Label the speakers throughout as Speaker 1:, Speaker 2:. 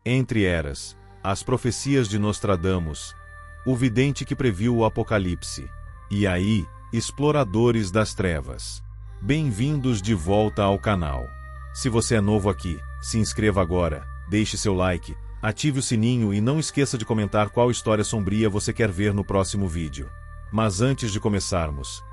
Speaker 1: Entre eras, as profecias de Nostradamus, o vidente que previu o apocalipse. E aí, exploradores das trevas. Bem-vindos de volta ao canal. Se você é novo aqui, se inscreva agora, deixe seu like, ative o sininho e não esqueça de comentar qual história sombria você quer ver no próximo vídeo. Mas antes de começarmos,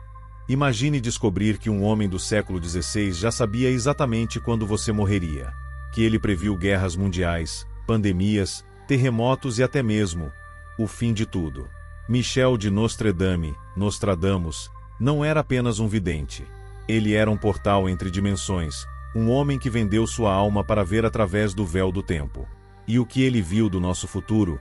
Speaker 1: imagine descobrir que um homem do século XVI já sabia exatamente quando você morreria. Que ele previu guerras mundiais, pandemias, terremotos e até mesmo o fim de tudo. Michel de Nostradamus, não era apenas um vidente. Ele era um portal entre dimensões, um homem que vendeu sua alma para ver através do véu do tempo. E o que ele viu do nosso futuro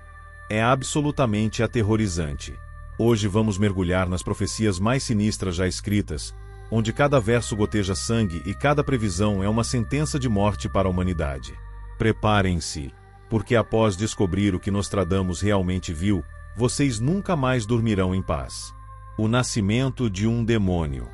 Speaker 1: é absolutamente aterrorizante. Hoje vamos mergulhar nas profecias mais sinistras já escritas, onde cada verso goteja sangue e cada previsão é uma sentença de morte para a humanidade. Preparem-se, porque após descobrir o que Nostradamus realmente viu, vocês nunca mais dormirão em paz. O nascimento de um demônio.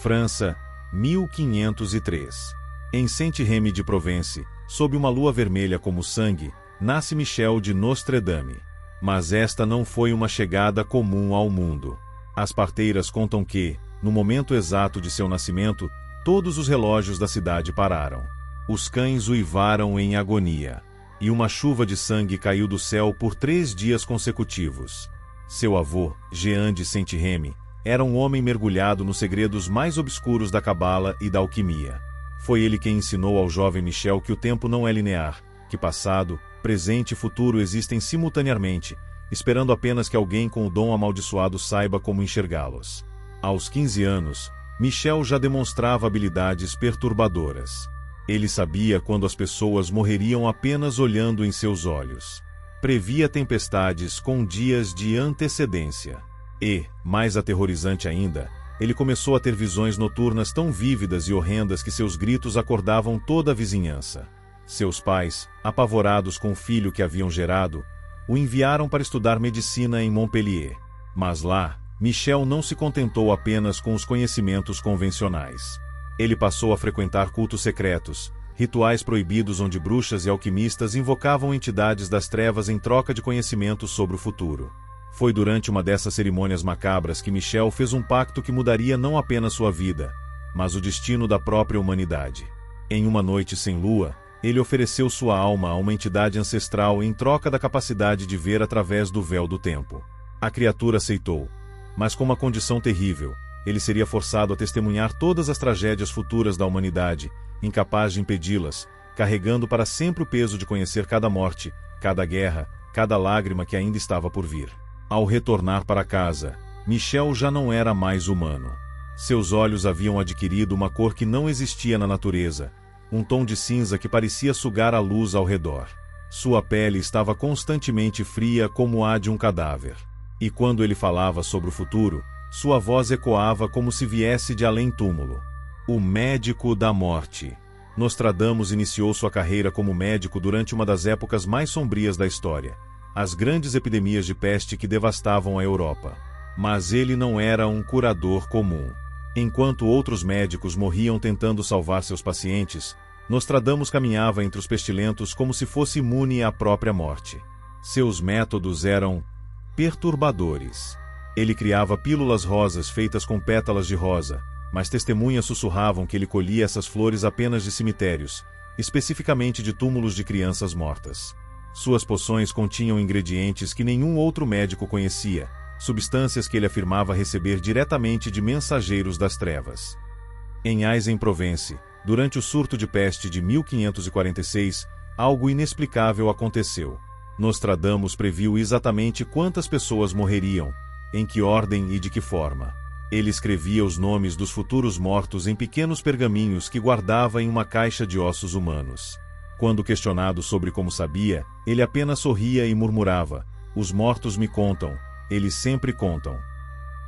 Speaker 1: França, 1503. Em Saint-Rémy de Provence, sob uma lua vermelha como sangue, nasce Michel de Nostradamus. Mas esta não foi uma chegada comum ao mundo. As parteiras contam que, no momento exato de seu nascimento, todos os relógios da cidade pararam. Os cães uivaram em agonia. E uma chuva de sangue caiu do céu por 3 dias consecutivos. Seu avô, Jean de Saint-Rémy, era um homem mergulhado nos segredos mais obscuros da cabala e da alquimia. Foi ele quem ensinou ao jovem Michel que o tempo não é linear, que passado, presente e futuro existem simultaneamente, esperando apenas que alguém com o dom amaldiçoado saiba como enxergá-los. Aos 15 anos, Michel já demonstrava habilidades perturbadoras. Ele sabia quando as pessoas morreriam apenas olhando em seus olhos. Previa tempestades com dias de antecedência. E, mais aterrorizante ainda, ele começou a ter visões noturnas tão vívidas e horrendas que seus gritos acordavam toda a vizinhança. Seus pais, apavorados com o filho que haviam gerado, o enviaram para estudar medicina em Montpellier. Mas lá, Michel não se contentou apenas com os conhecimentos convencionais. Ele passou a frequentar cultos secretos, rituais proibidos onde bruxas e alquimistas invocavam entidades das trevas em troca de conhecimentos sobre o futuro. Foi durante uma dessas cerimônias macabras que Michel fez um pacto que mudaria não apenas sua vida, mas o destino da própria humanidade. Em uma noite sem lua, ele ofereceu sua alma a uma entidade ancestral em troca da capacidade de ver através do véu do tempo. A criatura aceitou, mas com uma condição terrível. Ele seria forçado a testemunhar todas as tragédias futuras da humanidade, incapaz de impedi-las, carregando para sempre o peso de conhecer cada morte, cada guerra, cada lágrima que ainda estava por vir. Ao retornar para casa, Michel já não era mais humano. Seus olhos haviam adquirido uma cor que não existia na natureza, um tom de cinza que parecia sugar a luz ao redor. Sua pele estava constantemente fria como a de um cadáver. E quando ele falava sobre o futuro, sua voz ecoava como se viesse de além-túmulo. O médico da morte. Nostradamus iniciou sua carreira como médico durante uma das épocas mais sombrias da história, as grandes epidemias de peste que devastavam a Europa. Mas ele não era um curador comum. Enquanto outros médicos morriam tentando salvar seus pacientes, Nostradamus caminhava entre os pestilentos como se fosse imune à própria morte. Seus métodos eram perturbadores. Ele criava pílulas rosas feitas com pétalas de rosa, mas testemunhas sussurravam que ele colhia essas flores apenas de cemitérios, especificamente de túmulos de crianças mortas. Suas poções continham ingredientes que nenhum outro médico conhecia, substâncias que ele afirmava receber diretamente de mensageiros das trevas. Em Aix-en-Provence, durante o surto de peste de 1546, algo inexplicável aconteceu. Nostradamus previu exatamente quantas pessoas morreriam, em que ordem e de que forma. Ele escrevia os nomes dos futuros mortos em pequenos pergaminhos que guardava em uma caixa de ossos humanos. Quando questionado sobre como sabia, ele apenas sorria e murmurava: "Os mortos me contam, eles sempre contam."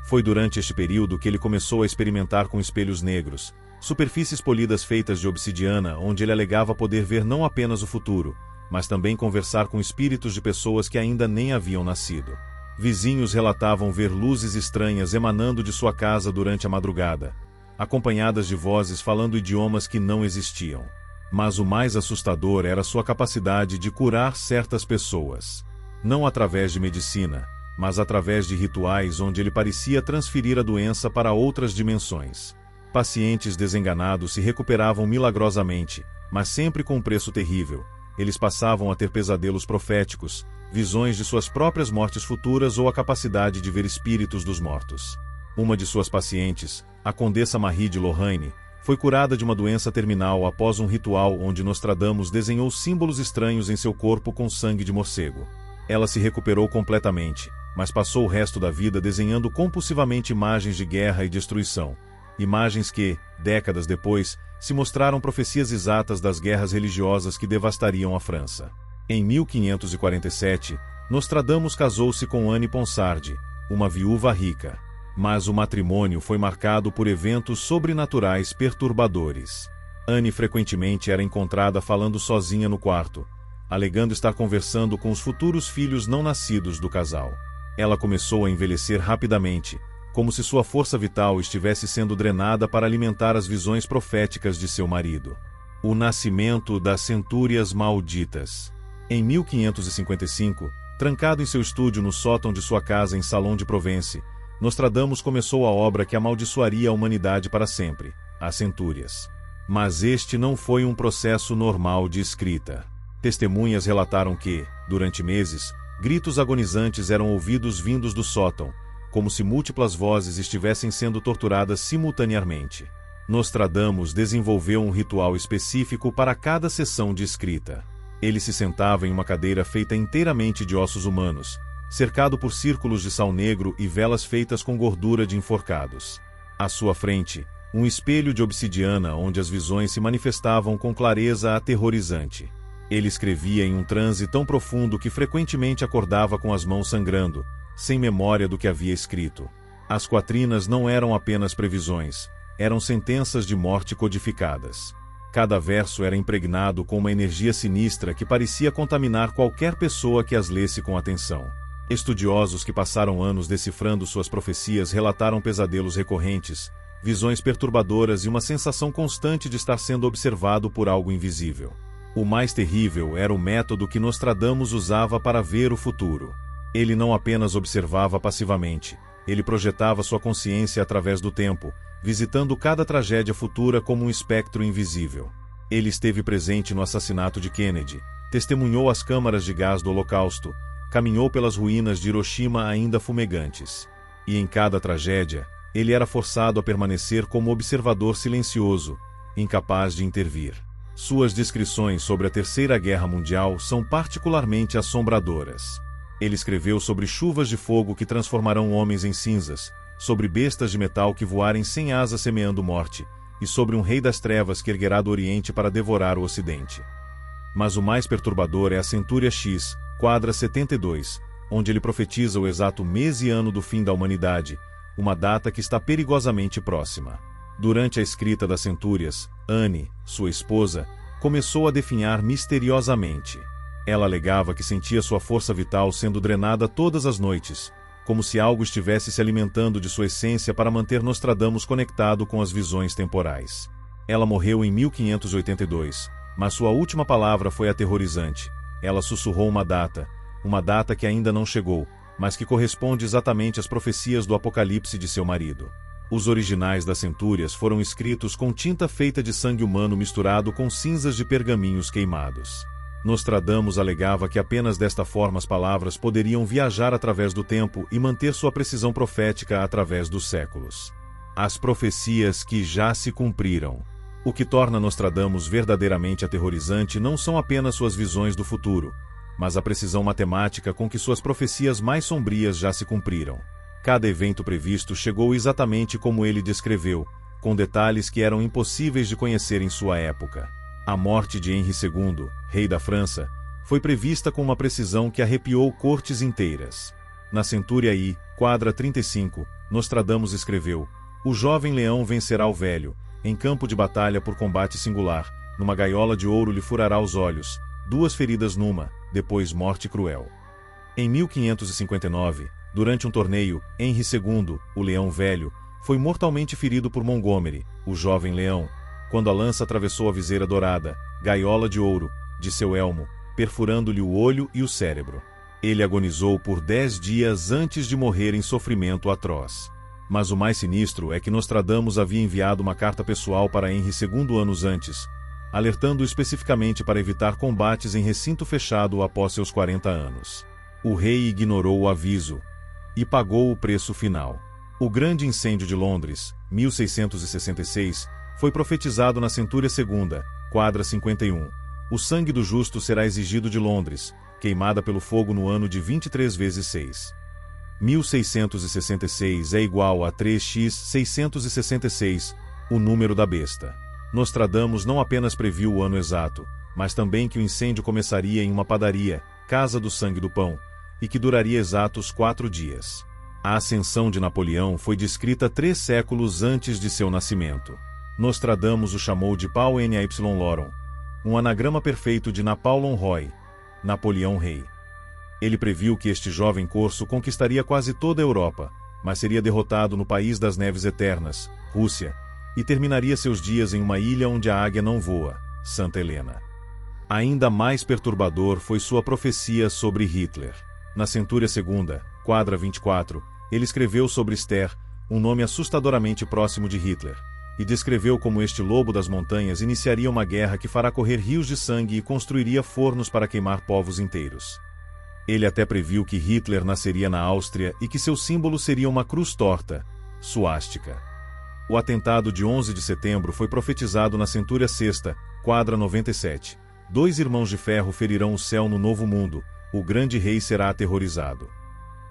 Speaker 1: Foi durante este período que ele começou a experimentar com espelhos negros, superfícies polidas feitas de obsidiana, onde ele alegava poder ver não apenas o futuro, mas também conversar com espíritos de pessoas que ainda nem haviam nascido. Vizinhos relatavam ver luzes estranhas emanando de sua casa durante a madrugada, acompanhadas de vozes falando idiomas que não existiam. Mas o mais assustador era sua capacidade de curar certas pessoas. Não através de medicina, mas através de rituais onde ele parecia transferir a doença para outras dimensões. Pacientes desenganados se recuperavam milagrosamente, mas sempre com um preço terrível. Eles passavam a ter pesadelos proféticos, visões de suas próprias mortes futuras ou a capacidade de ver espíritos dos mortos. Uma de suas pacientes, a Condessa Marie de Lorraine, foi curada de uma doença terminal após um ritual onde Nostradamus desenhou símbolos estranhos em seu corpo com sangue de morcego. Ela se recuperou completamente, mas passou o resto da vida desenhando compulsivamente imagens de guerra e destruição. Imagens que, décadas depois, se mostraram profecias exatas das guerras religiosas que devastariam a França. Em 1547, Nostradamus casou-se com Anne Ponsardi, uma viúva rica. Mas o matrimônio foi marcado por eventos sobrenaturais perturbadores. Anne frequentemente era encontrada falando sozinha no quarto, alegando estar conversando com os futuros filhos não nascidos do casal. Ela começou a envelhecer rapidamente, como se sua força vital estivesse sendo drenada para alimentar as visões proféticas de seu marido. O nascimento das Centúrias Malditas. Em 1555, trancado em seu estúdio no sótão de sua casa em Salon de Provence, Nostradamus começou a obra que amaldiçoaria a humanidade para sempre, as Centúrias. Mas este não foi um processo normal de escrita. Testemunhas relataram que, durante meses, gritos agonizantes eram ouvidos vindos do sótão, como se múltiplas vozes estivessem sendo torturadas simultaneamente. Nostradamus desenvolveu um ritual específico para cada sessão de escrita. Ele se sentava em uma cadeira feita inteiramente de ossos humanos, cercado por círculos de sal negro e velas feitas com gordura de enforcados. À sua frente, um espelho de obsidiana onde as visões se manifestavam com clareza aterrorizante. Ele escrevia em um transe tão profundo que frequentemente acordava com as mãos sangrando, sem memória do que havia escrito. As quatrinas não eram apenas previsões, eram sentenças de morte codificadas. Cada verso era impregnado com uma energia sinistra que parecia contaminar qualquer pessoa que as lesse com atenção. Estudiosos que passaram anos decifrando suas profecias relataram pesadelos recorrentes, visões perturbadoras e uma sensação constante de estar sendo observado por algo invisível. O mais terrível era o método que Nostradamus usava para ver o futuro. Ele não apenas observava passivamente, ele projetava sua consciência através do tempo, visitando cada tragédia futura como um espectro invisível. Ele esteve presente no assassinato de Kennedy, testemunhou as câmaras de gás do Holocausto, caminhou pelas ruínas de Hiroshima ainda fumegantes. E em cada tragédia, ele era forçado a permanecer como observador silencioso, incapaz de intervir. Suas descrições sobre a Terceira Guerra Mundial são particularmente assombradoras. Ele escreveu sobre chuvas de fogo que transformarão homens em cinzas, sobre bestas de metal que voarem sem asas semeando morte, e sobre um rei das trevas que erguerá do Oriente para devorar o Ocidente. Mas o mais perturbador é a Centúria X, quadra 72, onde ele profetiza o exato mês e ano do fim da humanidade, uma data que está perigosamente próxima. Durante a escrita das Centúrias, Anne, sua esposa, começou a definhar misteriosamente. Ela alegava que sentia sua força vital sendo drenada todas as noites, como se algo estivesse se alimentando de sua essência para manter Nostradamus conectado com as visões temporais. Ela morreu em 1582, mas sua última palavra foi aterrorizante. Ela sussurrou uma data que ainda não chegou, mas que corresponde exatamente às profecias do Apocalipse de seu marido. Os originais das Centúrias foram escritos com tinta feita de sangue humano misturado com cinzas de pergaminhos queimados. Nostradamus alegava que apenas desta forma as palavras poderiam viajar através do tempo e manter sua precisão profética através dos séculos. As profecias que já se cumpriram. O que torna Nostradamus verdadeiramente aterrorizante não são apenas suas visões do futuro, mas a precisão matemática com que suas profecias mais sombrias já se cumpriram. Cada evento previsto chegou exatamente como ele descreveu, com detalhes que eram impossíveis de conhecer em sua época. A morte de Henri II, rei da França, foi prevista com uma precisão que arrepiou cortes inteiras. Na Centúria I, quadra 35, Nostradamus escreveu: "O jovem leão vencerá o velho, em campo de batalha por combate singular, numa gaiola de ouro lhe furará os olhos, 2 feridas numa, depois morte cruel." Em 1559, durante um torneio, Henri II, o Leão Velho, foi mortalmente ferido por Montgomery, o jovem leão, quando a lança atravessou a viseira dourada, gaiola de ouro, de seu elmo, perfurando-lhe o olho e o cérebro. Ele agonizou por 10 dias antes de morrer em sofrimento atroz. Mas o mais sinistro é que Nostradamus havia enviado uma carta pessoal para Henry II anos antes, alertando especificamente para evitar combates em recinto fechado após seus 40 anos. O rei ignorou o aviso e pagou o preço final. O grande incêndio de Londres, 1666, foi profetizado na centúria segunda, quadra 51. O sangue do justo será exigido de Londres, queimada pelo fogo no ano de 23 vezes 6. 1666 é igual a 3x 666, o número da besta. Nostradamus não apenas previu o ano exato, mas também que o incêndio começaria em uma padaria, Casa do Sangue do Pão, e que duraria exatos 4 dias. A ascensão de Napoleão foi descrita 3 séculos antes de seu nascimento. Nostradamus o chamou de Paul Ny Loron, um anagrama perfeito de Napoleon Roy, Napoleão Rei. Ele previu que este jovem corso conquistaria quase toda a Europa, mas seria derrotado no país das neves eternas, Rússia, e terminaria seus dias em uma ilha onde a águia não voa, Santa Helena. Ainda mais perturbador foi sua profecia sobre Hitler. Na centúria segunda, quadra 24, ele escreveu sobre Esther, um nome assustadoramente próximo de Hitler, e descreveu como este lobo das montanhas iniciaria uma guerra que fará correr rios de sangue e construiria fornos para queimar povos inteiros. Ele até previu que Hitler nasceria na Áustria e que seu símbolo seria uma cruz torta, suástica. O atentado de 11 de setembro foi profetizado na centúria sexta, quadra 97. 2 irmãos de ferro ferirão o céu no novo mundo, o grande rei será aterrorizado.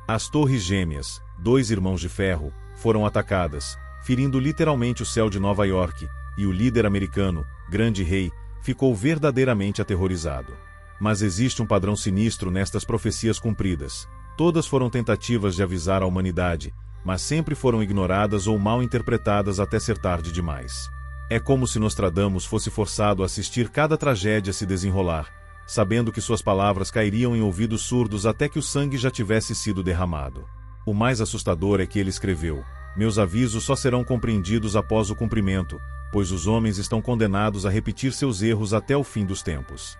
Speaker 1: As torres gêmeas, 2 irmãos de ferro, foram atacadas, ferindo literalmente o céu de Nova York, e o líder americano, grande rei, ficou verdadeiramente aterrorizado. Mas existe um padrão sinistro nestas profecias cumpridas. Todas foram tentativas de avisar a humanidade, mas sempre foram ignoradas ou mal interpretadas até ser tarde demais. É como se Nostradamus fosse forçado a assistir cada tragédia se desenrolar, sabendo que suas palavras cairiam em ouvidos surdos até que o sangue já tivesse sido derramado. O mais assustador é que ele escreveu: "Meus avisos só serão compreendidos após o cumprimento, pois os homens estão condenados a repetir seus erros até o fim dos tempos."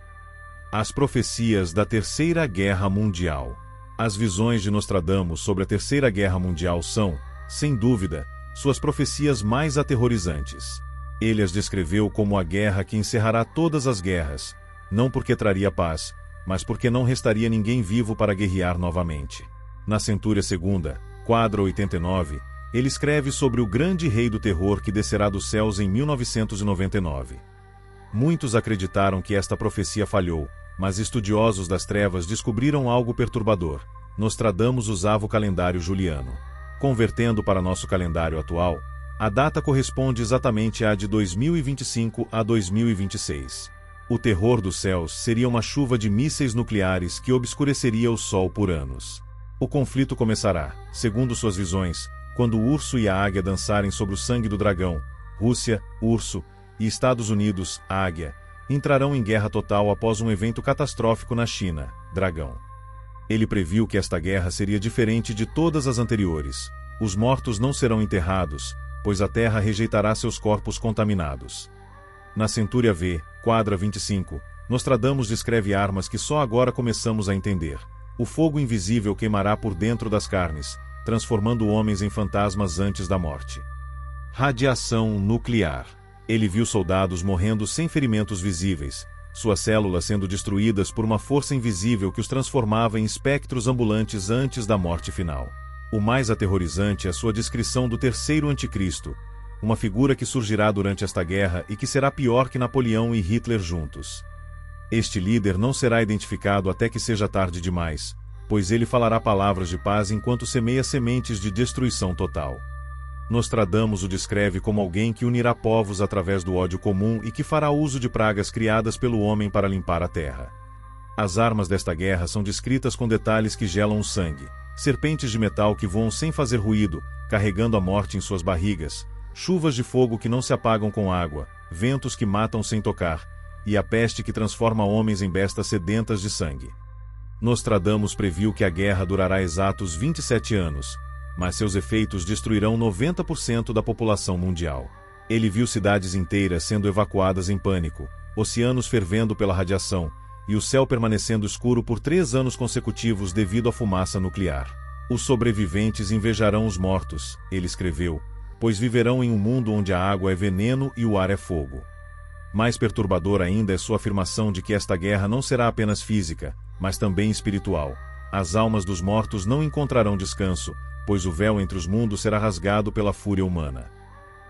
Speaker 1: As profecias da Terceira Guerra Mundial. As visões de Nostradamus sobre a Terceira Guerra Mundial são, sem dúvida, suas profecias mais aterrorizantes. Ele as descreveu como a guerra que encerrará todas as guerras, não porque traria paz, mas porque não restaria ninguém vivo para guerrear novamente. Na centúria segunda, quadra 89, ele escreve sobre o grande rei do terror que descerá dos céus em 1999. Muitos acreditaram que esta profecia falhou, mas estudiosos das trevas descobriram algo perturbador. Nostradamus usava o calendário juliano. Convertendo para nosso calendário atual, a data corresponde exatamente à de 2025 a 2026. O terror dos céus seria uma chuva de mísseis nucleares que obscureceria o sol por anos. O conflito começará, segundo suas visões, quando o urso e a águia dançarem sobre o sangue do dragão. Rússia, urso, e Estados Unidos, águia, entrarão em guerra total após um evento catastrófico na China, dragão. Ele previu que esta guerra seria diferente de todas as anteriores. Os mortos não serão enterrados, pois a terra rejeitará seus corpos contaminados. Na centúria V, quadra 25, Nostradamus descreve armas que só agora começamos a entender. O fogo invisível queimará por dentro das carnes, transformando homens em fantasmas antes da morte. Radiação nuclear. Ele viu soldados morrendo sem ferimentos visíveis, suas células sendo destruídas por uma força invisível que os transformava em espectros ambulantes antes da morte final. O mais aterrorizante é sua descrição do terceiro anticristo, uma figura que surgirá durante esta guerra e que será pior que Napoleão e Hitler juntos. Este líder não será identificado até que seja tarde demais, pois ele falará palavras de paz enquanto semeia sementes de destruição total. Nostradamus o descreve como alguém que unirá povos através do ódio comum e que fará uso de pragas criadas pelo homem para limpar a terra. As armas desta guerra são descritas com detalhes que gelam o sangue: serpentes de metal que voam sem fazer ruído, carregando a morte em suas barrigas, chuvas de fogo que não se apagam com água, ventos que matam sem tocar, e a peste que transforma homens em bestas sedentas de sangue. Nostradamus previu que a guerra durará exatos 27 anos, mas seus efeitos destruirão 90% da população mundial. Ele viu cidades inteiras sendo evacuadas em pânico, oceanos fervendo pela radiação, e o céu permanecendo escuro por 3 anos consecutivos devido à fumaça nuclear. Os sobreviventes invejarão os mortos, ele escreveu, pois viverão em um mundo onde a água é veneno e o ar é fogo. Mais perturbador ainda é sua afirmação de que esta guerra não será apenas física, mas também espiritual. As almas dos mortos não encontrarão descanso, pois o véu entre os mundos será rasgado pela fúria humana.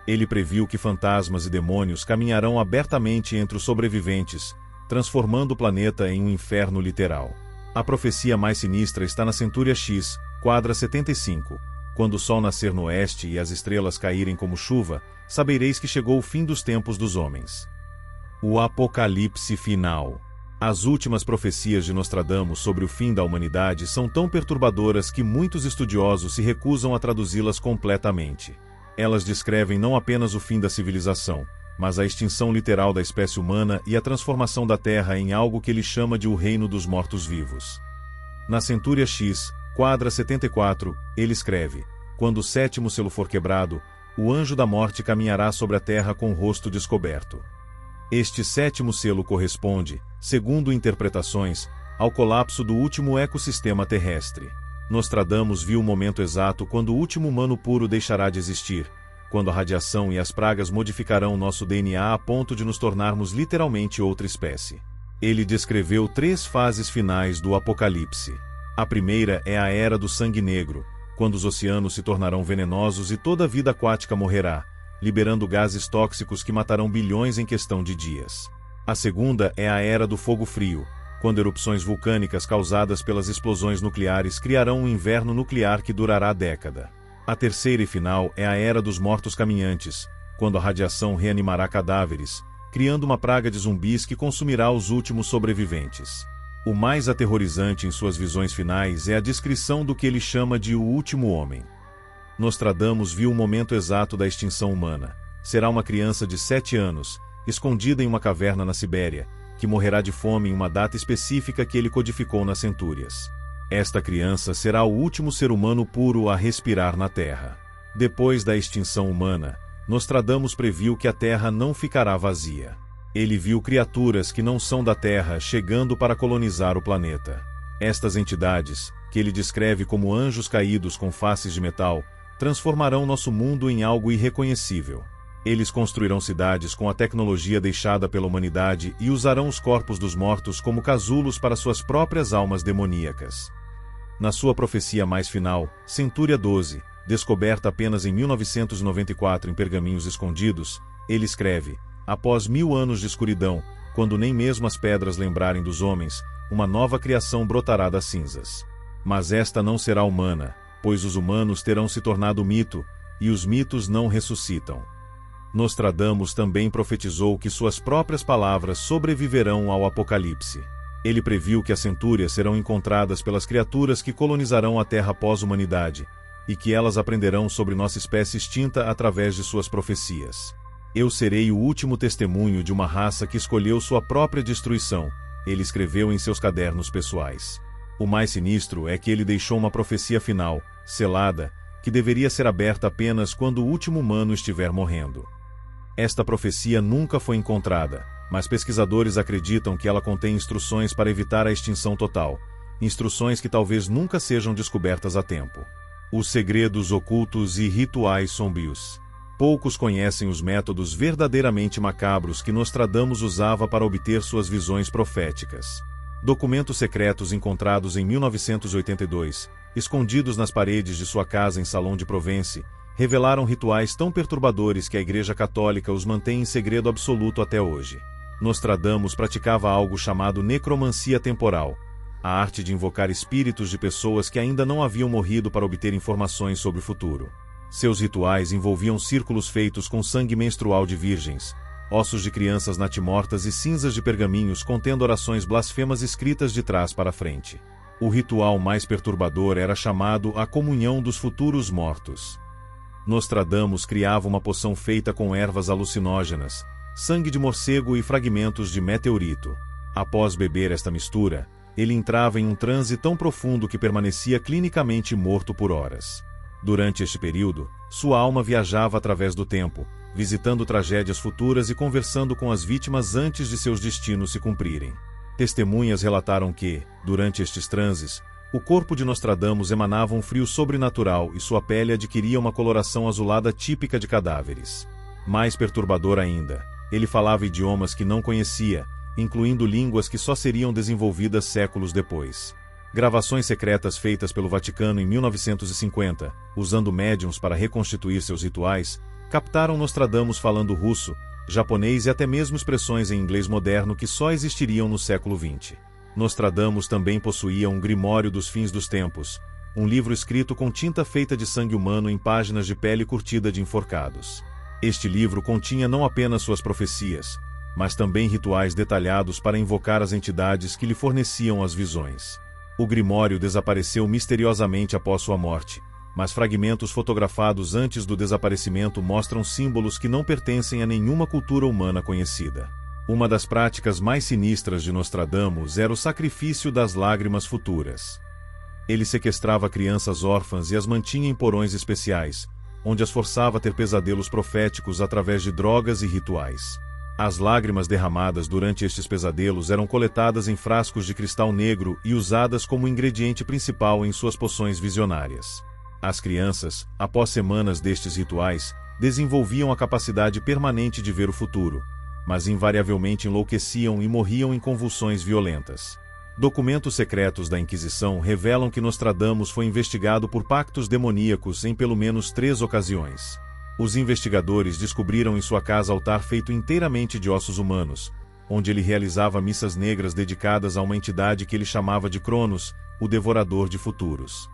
Speaker 1: Ele previu que fantasmas e demônios caminharão abertamente entre os sobreviventes, transformando o planeta em um inferno literal. A profecia mais sinistra está na Centúria X, quadra 75. Quando o sol nascer no oeste e as estrelas caírem como chuva, sabereis que chegou o fim dos tempos dos homens. O Apocalipse final. As últimas profecias de Nostradamus sobre o fim da humanidade são tão perturbadoras que muitos estudiosos se recusam a traduzi-las completamente. Elas descrevem não apenas o fim da civilização, mas a extinção literal da espécie humana e a transformação da Terra em algo que ele chama de o reino dos mortos-vivos. Na Centúria X, quadra 74, ele escreve: quando o 7º selo for quebrado, o anjo da morte caminhará sobre a terra com o rosto descoberto. Este 7º selo corresponde, segundo interpretações, ao colapso do último ecossistema terrestre. Nostradamus viu o momento exato quando o último humano puro deixará de existir, quando a radiação e as pragas modificarão nosso DNA a ponto de nos tornarmos literalmente outra espécie. Ele descreveu 3 fases finais do Apocalipse. A primeira é a Era do Sangue Negro, quando os oceanos se tornarão venenosos e toda a vida aquática morrerá, liberando gases tóxicos que matarão bilhões em questão de dias. A segunda é a Era do Fogo Frio, quando erupções vulcânicas causadas pelas explosões nucleares criarão um inverno nuclear que durará década. A terceira e final é a Era dos Mortos Caminhantes, quando a radiação reanimará cadáveres, criando uma praga de zumbis que consumirá os últimos sobreviventes. O mais aterrorizante em suas visões finais é a descrição do que ele chama de o último homem. Nostradamus viu o momento exato da extinção humana. Será uma criança de 7 anos, escondida em uma caverna na Sibéria, que morrerá de fome em uma data específica que ele codificou nas centúrias. Esta criança será o último ser humano puro a respirar na Terra. Depois da extinção humana, Nostradamus previu que a Terra não ficará vazia. Ele viu criaturas que não são da Terra chegando para colonizar o planeta. Estas entidades, que ele descreve como anjos caídos com faces de metal, transformarão nosso mundo em algo irreconhecível. Eles construirão cidades com a tecnologia deixada pela humanidade e usarão os corpos dos mortos como casulos para suas próprias almas demoníacas. Na sua profecia mais final, Centúria 12, descoberta apenas em 1994 em pergaminhos escondidos, ele escreve: após 1000 anos de escuridão, quando nem mesmo as pedras lembrarem dos homens, uma nova criação brotará das cinzas. Mas esta não será humana, pois os humanos terão se tornado mito, e os mitos não ressuscitam. Nostradamus também profetizou que suas próprias palavras sobreviverão ao Apocalipse. Ele previu que as centúrias serão encontradas pelas criaturas que colonizarão a Terra pós-humanidade, e que elas aprenderão sobre nossa espécie extinta através de suas profecias. Eu serei o último testemunho de uma raça que escolheu sua própria destruição, ele escreveu em seus cadernos pessoais. O mais sinistro é que ele deixou uma profecia final, selada, que deveria ser aberta apenas quando o último humano estiver morrendo. Esta profecia nunca foi encontrada, mas pesquisadores acreditam que ela contém instruções para evitar a extinção total, instruções que talvez nunca sejam descobertas a tempo. Os segredos ocultos e rituais sombrios. Poucos conhecem os métodos verdadeiramente macabros que Nostradamus usava para obter suas visões proféticas. Documentos secretos encontrados em 1982, escondidos nas paredes de sua casa em Salon de Provence, revelaram rituais tão perturbadores que a Igreja Católica os mantém em segredo absoluto até hoje. Nostradamus praticava algo chamado necromancia temporal, a arte de invocar espíritos de pessoas que ainda não haviam morrido para obter informações sobre o futuro. Seus rituais envolviam círculos feitos com sangue menstrual de virgens, ossos de crianças natimortas e cinzas de pergaminhos contendo orações blasfemas escritas de trás para frente. O ritual mais perturbador era chamado a comunhão dos futuros mortos. Nostradamus criava uma poção feita com ervas alucinógenas, sangue de morcego e fragmentos de meteorito. Após beber esta mistura, ele entrava em um transe tão profundo que permanecia clinicamente morto por horas. Durante este período, sua alma viajava através do tempo, visitando tragédias futuras e conversando com as vítimas antes de seus destinos se cumprirem. Testemunhas relataram que, durante estes transes, o corpo de Nostradamus emanava um frio sobrenatural e sua pele adquiria uma coloração azulada típica de cadáveres. Mais perturbador ainda, ele falava idiomas que não conhecia, incluindo línguas que só seriam desenvolvidas séculos depois. Gravações secretas feitas pelo Vaticano em 1950, usando médiuns para reconstituir seus rituais, captaram Nostradamus falando russo, japonês e até mesmo expressões em inglês moderno que só existiriam no século XX. Nostradamus também possuía um Grimório dos Fins dos Tempos, um livro escrito com tinta feita de sangue humano em páginas de pele curtida de enforcados. Este livro continha não apenas suas profecias, mas também rituais detalhados para invocar as entidades que lhe forneciam as visões. O Grimório desapareceu misteriosamente após sua morte, mas fragmentos fotografados antes do desaparecimento mostram símbolos que não pertencem a nenhuma cultura humana conhecida. Uma das práticas mais sinistras de Nostradamus era o sacrifício das lágrimas futuras. Ele sequestrava crianças órfãs e as mantinha em porões especiais, onde as forçava a ter pesadelos proféticos através de drogas e rituais. As lágrimas derramadas durante estes pesadelos eram coletadas em frascos de cristal negro e usadas como ingrediente principal em suas poções visionárias. As crianças, após semanas destes rituais, desenvolviam a capacidade permanente de ver o futuro, mas invariavelmente enlouqueciam e morriam em convulsões violentas. Documentos secretos da Inquisição revelam que Nostradamus foi investigado por pactos demoníacos em pelo menos 3 ocasiões. Os investigadores descobriram em sua casa altar feito inteiramente de ossos humanos, onde ele realizava missas negras dedicadas a uma entidade que ele chamava de Cronos, o Devorador de Futuros.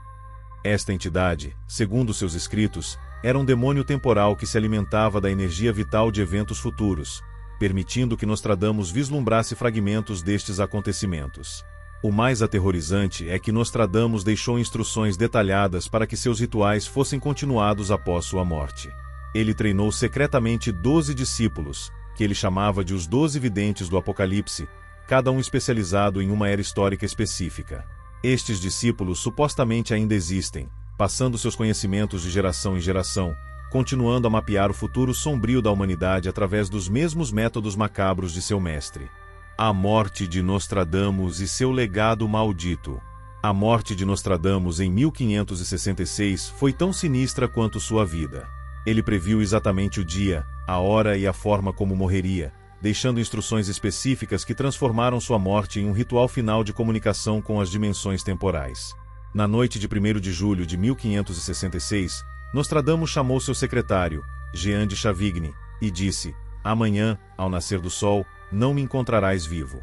Speaker 1: Esta entidade, segundo seus escritos, era um demônio temporal que se alimentava da energia vital de eventos futuros, permitindo que Nostradamus vislumbrasse fragmentos destes acontecimentos. O mais aterrorizante é que Nostradamus deixou instruções detalhadas para que seus rituais fossem continuados após sua morte. Ele treinou secretamente 12 discípulos, que ele chamava de os 12 videntes do Apocalipse, cada um especializado em uma era histórica específica. Estes discípulos supostamente ainda existem, passando seus conhecimentos de geração em geração, continuando a mapear o futuro sombrio da humanidade através dos mesmos métodos macabros de seu mestre. A morte de Nostradamus e seu legado maldito. A morte de Nostradamus em 1566 foi tão sinistra quanto sua vida. Ele previu exatamente o dia, a hora e a forma como morreria, deixando instruções específicas que transformaram sua morte em um ritual final de comunicação com as dimensões temporais. Na noite de 1º de julho de 1566, Nostradamus chamou seu secretário, Jean de Chavigny, e disse: "Amanhã, ao nascer do sol, não me encontrarás vivo."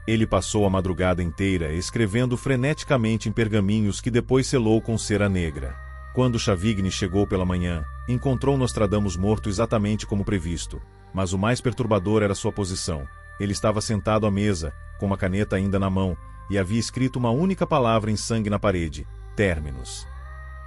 Speaker 1: Ele passou a madrugada inteira escrevendo freneticamente em pergaminhos que depois selou com cera negra. Quando Chavigny chegou pela manhã, encontrou Nostradamus morto exatamente como previsto, mas o mais perturbador era sua posição. Ele estava sentado à mesa, com uma caneta ainda na mão, e havia escrito uma única palavra em sangue na parede: Terminus.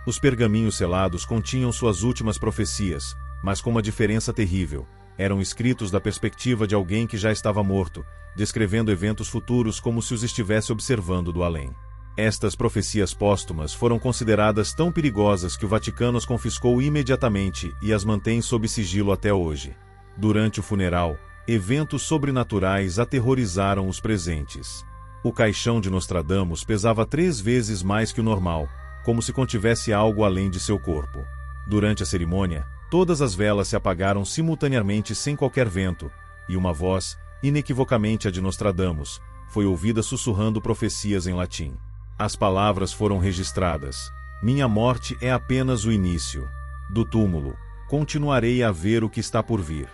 Speaker 1: Os pergaminhos selados continham suas últimas profecias, mas com uma diferença terrível. Eram escritos da perspectiva de alguém que já estava morto, descrevendo eventos futuros como se os estivesse observando do além. Estas profecias póstumas foram consideradas tão perigosas que o Vaticano as confiscou imediatamente e as mantém sob sigilo até hoje. Durante o funeral, eventos sobrenaturais aterrorizaram os presentes. O caixão de Nostradamus pesava 3 vezes mais que o normal, como se contivesse algo além de seu corpo. Durante a cerimônia, todas as velas se apagaram simultaneamente sem qualquer vento, e uma voz, inequivocamente a de Nostradamus, foi ouvida sussurrando profecias em latim. As palavras foram registradas: "Minha morte é apenas o início. Do túmulo, continuarei a ver o que está por vir."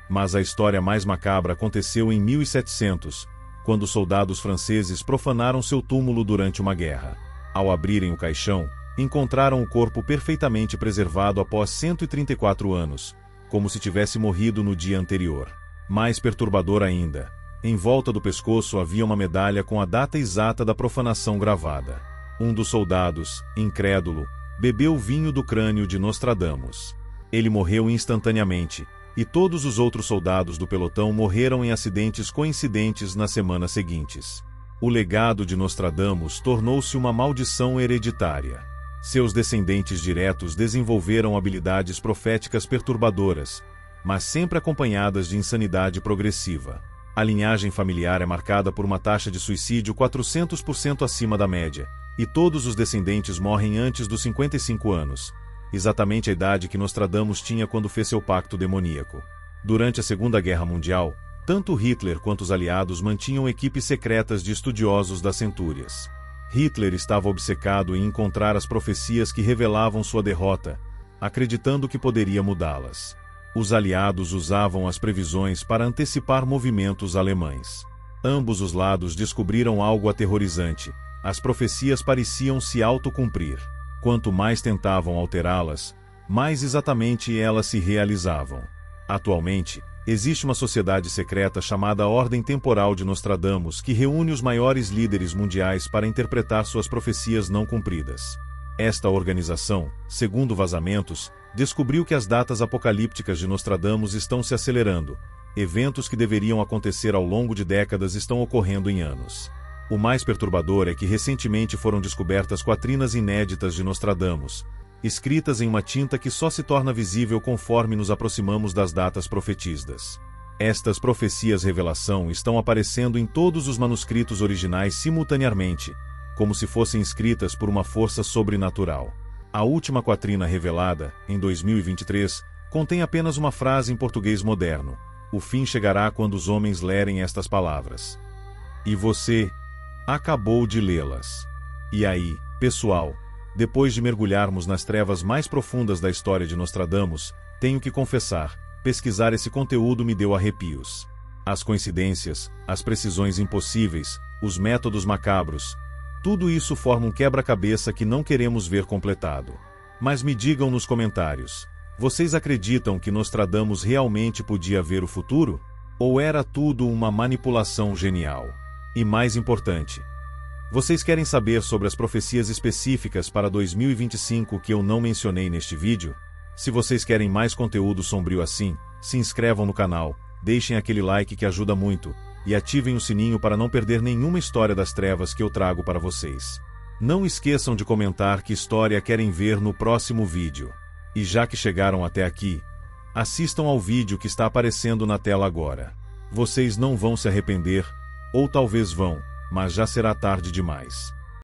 Speaker 1: Mas a história mais macabra aconteceu em 1700, quando soldados franceses profanaram seu túmulo durante uma guerra. Ao abrirem o caixão, encontraram o corpo perfeitamente preservado após 134 anos, como se tivesse morrido no dia anterior. Mais perturbador ainda, em volta do pescoço havia uma medalha com a data exata da profanação gravada. Um dos soldados, incrédulo, bebeu vinho do crânio de Nostradamus. Ele morreu instantaneamente, e todos os outros soldados do pelotão morreram em acidentes coincidentes nas semanas seguintes. O legado de Nostradamus tornou-se uma maldição hereditária. Seus descendentes diretos desenvolveram habilidades proféticas perturbadoras, mas sempre acompanhadas de insanidade progressiva. A linhagem familiar é marcada por uma taxa de suicídio 400% acima da média, e todos os descendentes morrem antes dos 55 anos, exatamente a idade que Nostradamus tinha quando fez seu pacto demoníaco. Durante a Segunda Guerra Mundial, tanto Hitler quanto os aliados mantinham equipes secretas de estudiosos das centúrias. Hitler estava obcecado em encontrar as profecias que revelavam sua derrota, acreditando que poderia mudá-las. Os aliados usavam as previsões para antecipar movimentos alemães. Ambos os lados descobriram algo aterrorizante: as profecias pareciam se autocumprir. Quanto mais tentavam alterá-las, mais exatamente elas se realizavam. Atualmente, existe uma sociedade secreta chamada Ordem Temporal de Nostradamus que reúne os maiores líderes mundiais para interpretar suas profecias não cumpridas. Esta organização, segundo vazamentos, descobriu que as datas apocalípticas de Nostradamus estão se acelerando. Eventos que deveriam acontecer ao longo de décadas estão ocorrendo em anos. O mais perturbador é que recentemente foram descobertas quatrinas inéditas de Nostradamus, escritas em uma tinta que só se torna visível conforme nos aproximamos das datas profetizadas. Estas profecias revelação estão aparecendo em todos os manuscritos originais simultaneamente, como se fossem escritas por uma força sobrenatural. A última quatrina revelada, em 2023, contém apenas uma frase em português moderno: "O fim chegará quando os homens lerem estas palavras." E você acabou de lê-las. E aí, pessoal? Depois de mergulharmos nas trevas mais profundas da história de Nostradamus, tenho que confessar, pesquisar esse conteúdo me deu arrepios. As coincidências, as precisões impossíveis, os métodos macabros, tudo isso forma um quebra-cabeça que não queremos ver completado. Mas me digam nos comentários, vocês acreditam que Nostradamus realmente podia ver o futuro? Ou era tudo uma manipulação genial? E mais importante, vocês querem saber sobre as profecias específicas para 2025 que eu não mencionei neste vídeo? Se vocês querem mais conteúdo sombrio assim, se inscrevam no canal, deixem aquele like que ajuda muito, e ativem o sininho para não perder nenhuma história das trevas que eu trago para vocês. Não esqueçam de comentar que história querem ver no próximo vídeo. E já que chegaram até aqui, assistam ao vídeo que está aparecendo na tela agora. Vocês não vão se arrepender, ou talvez vão, mas já será tarde demais.